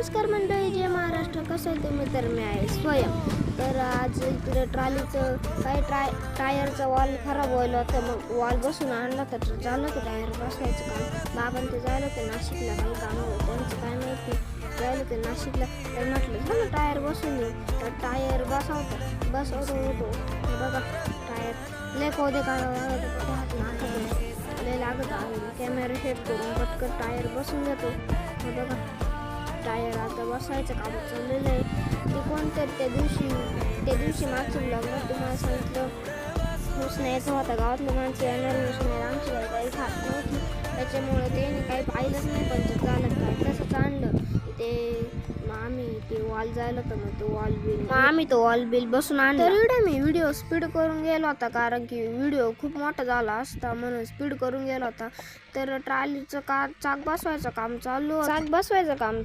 नमस्कार मंडळी, जय महाराष्ट्र. कसं आहे तुम्ही? तर मी आहे स्वयं. तर आज इकडे ट्रॉलीचं काही टायरचा वॉल खराब व्हायला होता. मग वॉल बसून आणला तर झालं होतं टायर बसवायचं काम. बाबांनी ते जायला होते नाशिकला, काही काम होतं त्यांचं काय माहिती. जायला होते नाशिकला तर म्हटलं झालं टायर बसून येऊ. तर टायर बसवतो होतो. बघा टायर लय कोदे काढावं लय लागत आहे. कॅमेरा सेट करून पटकन टायर बसून घेतो. बघा टायर आता बसवायचं काम चाललेलं आहे. ते कोणतं त्या दिवशी मागचं ब्लॉगवर तुम्हाला सांगितलं हुसना यायचा होता. गावातले माणसं येणार हुसना आमची काही खात नव्हती, त्याच्यामुळे ते काही पाहिलंच नाही. पण झालं काय तसंच आणलं ते. मग आम्ही ते वॉल जायला होतं, मग आम्ही तो वॉल बिल बसून आणलं. तर मी व्हिडिओ स्पीड करून गेला होता, कारण की व्हिडिओ खूप मोठा झाला असता म्हणून स्पीड करून गेला होता. तर ट्रॉलीचं चाक बसवायचं काम